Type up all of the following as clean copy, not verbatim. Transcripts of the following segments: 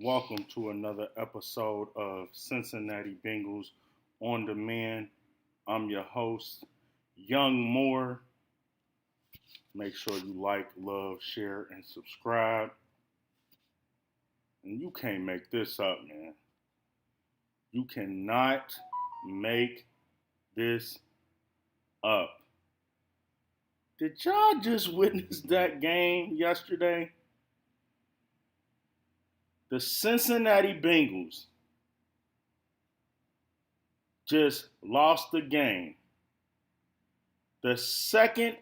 Welcome to another episode of Cincinnati Bengals on Demand. I'm your host, Young Moore. Make sure you like, love, share, and subscribe. And you can't make this up, man. You cannot make this up. Did y'all just witness that game yesterday? The Cincinnati Bengals just lost the game. The second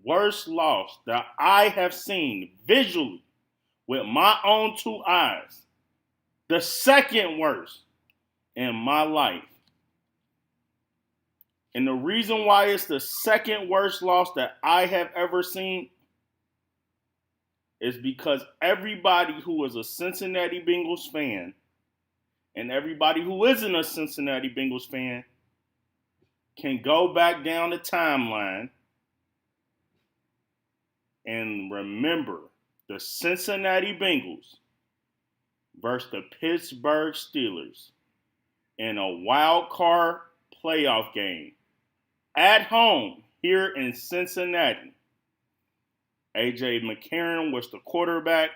worst loss that I have seen visually with my own two eyes. The second worst in my life. And the reason why it's the second worst loss that I have ever seen is because everybody who is a Cincinnati Bengals fan and everybody who isn't a Cincinnati Bengals fan can go back down the timeline and remember the Cincinnati Bengals versus the Pittsburgh Steelers in a wild card playoff game at home here in Cincinnati. A.J. McCarron was the quarterback.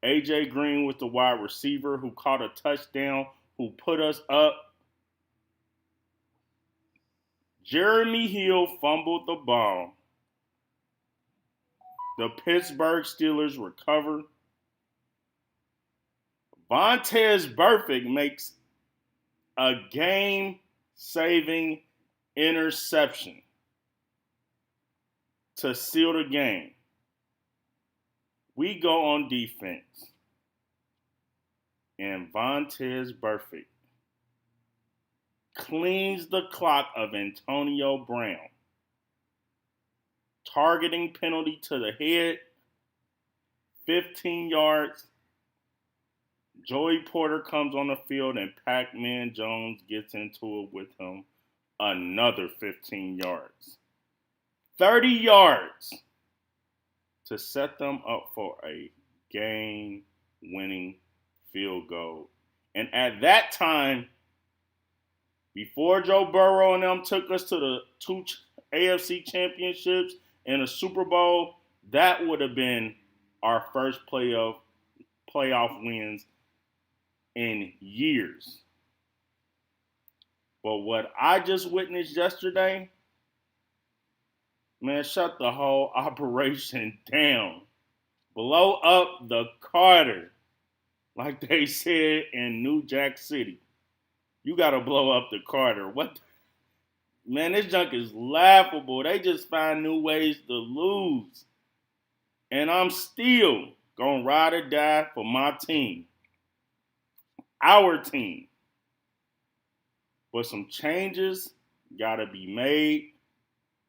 A.J. Green was the wide receiver who caught a touchdown, who put us up. Jeremy Hill fumbled the ball. The Pittsburgh Steelers recovered. Vontaze Burfict makes a game-saving interception to seal the game. We go on defense, and Vontaze Burfict cleans the clock of Antonio Brown. Targeting penalty to the head, 15 yards. Joey Porter comes on the field and Pac-Man Jones gets into it with him. Another 15 yards. 30 yards to set them up for a game-winning field goal. And at that time, before Joe Burrow and them took us to the two AFC championships and a Super Bowl, that would have been our first playoff wins in years. But what I just witnessed yesterday, man, shut the whole operation down. Blow up the Carter, like they said in New Jack City. You got to blow up the Carter. What? Man, this junk is laughable. They just find new ways to lose. And I'm still going to ride or die for my team. Our team. But some changes got to be made.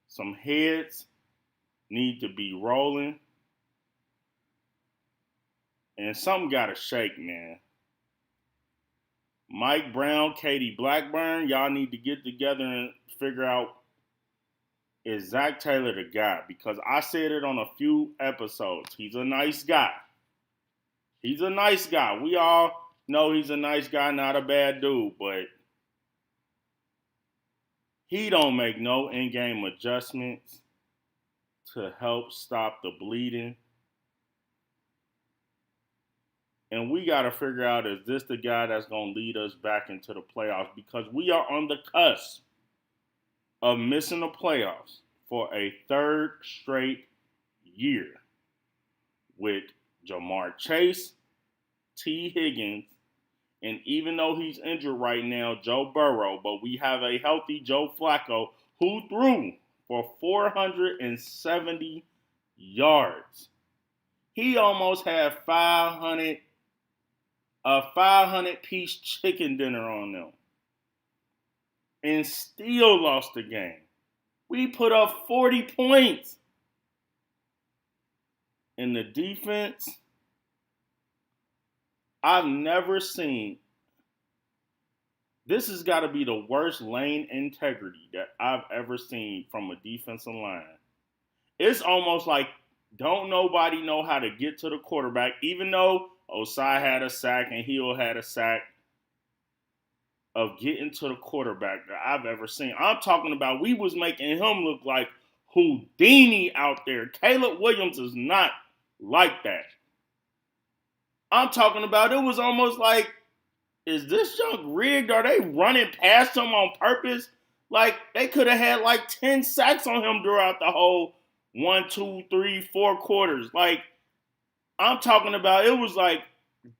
Some heads need to be rolling. And something got to shake, man. Mike Brown, Katie Blackburn, y'all need to get together and figure out, is Zach Taylor the guy? Because I said it on a few episodes. He's a nice guy. He's a nice guy. We all know he's a nice guy, not a bad dude, but he don't make no in-game adjustments to help stop the bleeding. And we got to figure out, is this the guy that's going to lead us back into the playoffs? Because we are on the cusp of missing the playoffs for a third straight year with Jamar Chase, T. Higgins, and even though he's injured right now, Joe Burrow, but we have a healthy Joe Flacco who threw for 470 yards. He almost had a 500-piece chicken dinner on them and still lost the game. We put up 40 points. In the defense, I've never seen, this has got to be the worst lane integrity that I've ever seen from a defensive line. It's almost like don't nobody know how to get to the quarterback, even though Osai had a sack and Hill had a sack of getting to the quarterback that I've ever seen. I'm talking about we was making him look like Houdini out there. Caleb Williams is not like that. I'm talking about it was almost like, is this junk rigged? Are they running past him on purpose? Like they could have had like 10 sacks on him throughout the whole 1, 2, 3, 4 quarters. Like I'm talking about it was like,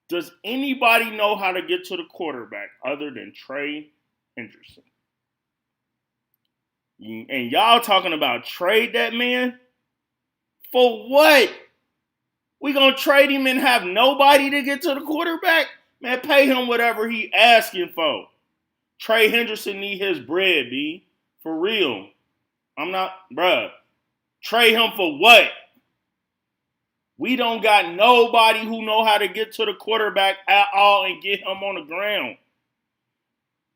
does anybody know how to get to the quarterback other than Trey Henderson? And y'all talking about trade that man? For what? We gonna trade him and have nobody to get to the quarterback? Man, pay him whatever he asking for. Trey Henderson need his bread, B. For real. I'm not, bruh. Trade him for what? We don't got nobody who know how to get to the quarterback at all and get him on the ground.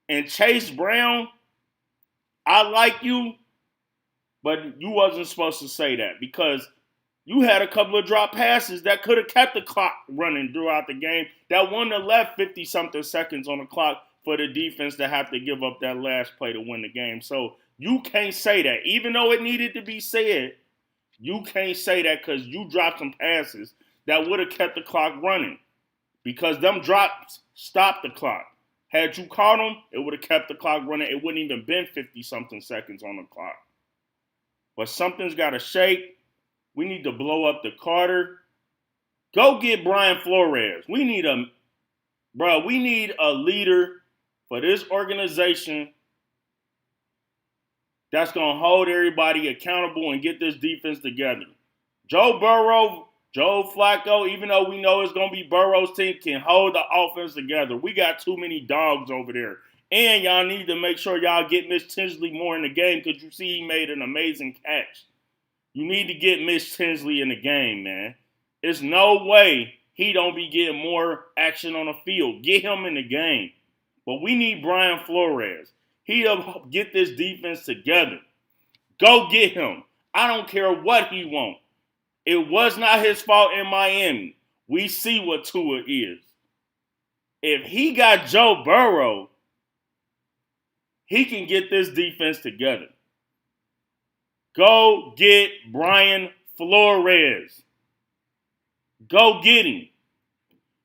And Chase Brown, I like you, but you wasn't supposed to say that because you had a couple of drop passes that could have kept the clock running throughout the game. That wouldn't have left 50-something seconds on the clock for the defense to have to give up that last play to win the game. So you can't say that. Even though it needed to be said, you can't say that because you dropped some passes that would have kept the clock running because them drops stopped the clock. Had you caught them, it would have kept the clock running. It wouldn't even been 50-something seconds on the clock. But something's got to shake. We need to blow up the Carter. Go get Brian Flores. We need a leader for this organization that's going to hold everybody accountable and get this defense together. Joe Burrow, Joe Flacco, even though we know it's going to be Burrow's team, can hold the offense together. We got too many dogs over there. And y'all need to make sure y'all get Mitch Tinsley more in the game because you see he made an amazing catch. You need to get Mitch Tinsley in the game, man. There's no way he don't be getting more action on the field. Get him in the game. But we need Brian Flores. He'll get this defense together. Go get him. I don't care what he wants. It was not his fault in Miami. We see what Tua is. If he got Joe Burrow, he can get this defense together. Go get Brian Flores. Go get him.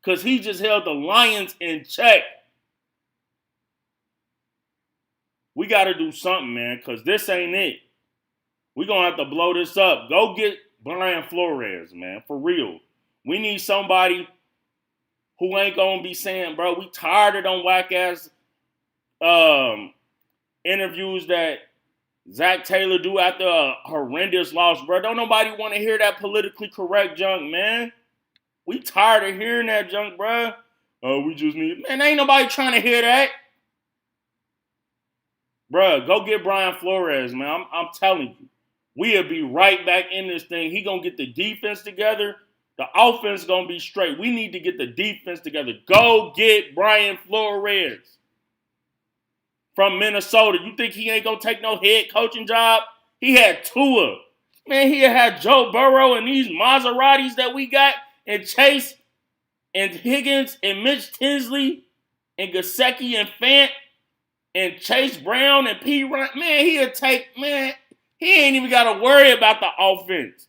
Because he just held the Lions in check. We got to do something, man, because this ain't it. We're going to have to blow this up. Go get Brian Flores, man, for real. We need somebody who ain't going to be saying, bro, we tired of them whack-ass interviews that Zach Taylor do after a horrendous loss, bro. Don't nobody want to hear that politically correct junk, man. We tired of hearing that junk, bro. Oh, we just need... Man, ain't nobody trying to hear that. Bro, go get Brian Flores, man. I'm telling you. We'll be right back in this thing. He going to get the defense together. The offense going to be straight. We need to get the defense together. Go get Brian Flores from Minnesota. You think he ain't going to take no head coaching job? He had Tua. Man, he had Joe Burrow and these Maseratis that we got, and Chase and Higgins and Mitch Tinsley and Gesicki and Fant and Chase Brown and P. Ryan. Man, he'll take, man, he ain't even got to worry about the offense.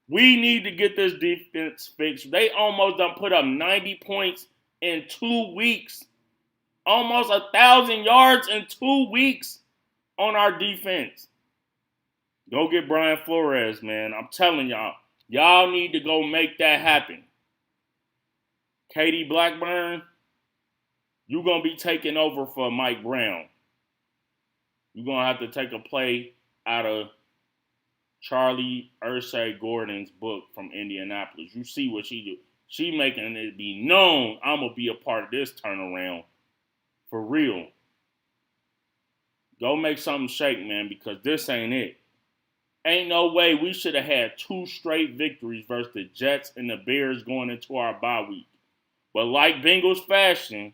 We need to get this defense fixed. They almost done put up 90 points in 2 weeks. Almost 1,000 yards in 2 weeks on our defense. Go get Brian Flores, man. I'm telling y'all. Y'all need to go make that happen. Katie Blackburn, you're going to be taking over for Mike Brown. You're going to have to take a play out of Charlie Ursay Gordon's book from Indianapolis. You see what she do. She making it be known I'm going to be a part of this turnaround. For real. Go make something shake, man, because this ain't it. Ain't no way we should have had 2 straight victories versus the Jets and the Bears going into our bye week. But like Bengals fashion,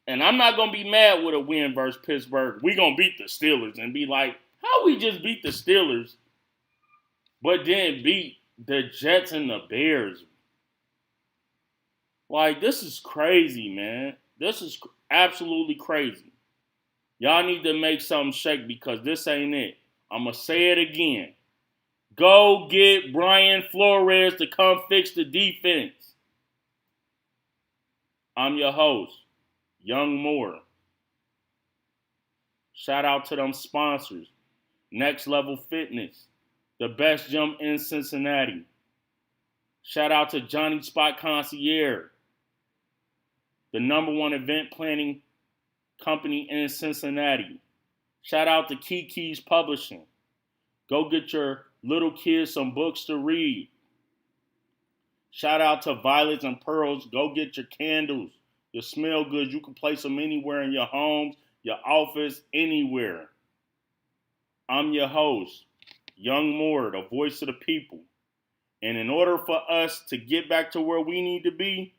and I'm not going to be mad with a win versus Pittsburgh. We going to beat the Steelers and be like, how we just beat the Steelers, but then beat the Jets and the Bears? Like, this is crazy, man. This is absolutely crazy. Y'all need to make something shake because this ain't it. I'm going to say it again. Go get Brian Flores to come fix the defense. I'm your host, Young Moore. Shout out to them sponsors. Next Level Fitness, the best gym in Cincinnati. Shout out to Johnny Spot Concierge, the #1 event planning company in Cincinnati. Shout out to Kiki's Publishing. Go get your little kids some books to read. Shout out to Violets and Pearls. Go get your candles, your smell goods. You can place them anywhere in your homes, your office, anywhere. I'm your host, Young Moore, the voice of the people. And in order for us to get back to where we need to be,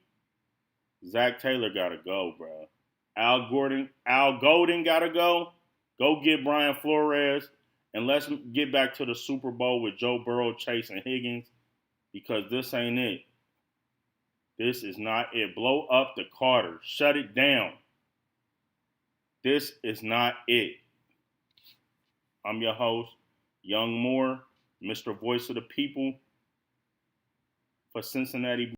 Zach Taylor gotta go, bro. Al Golden gotta go. Go get Brian Flores, and let's get back to the Super Bowl with Joe Burrow, Chase, and Higgins, because this ain't it. This is not it. Blow up the Carter. Shut it down. This is not it. I'm your host, Young Moore, Mr. Voice of the People for Cincinnati.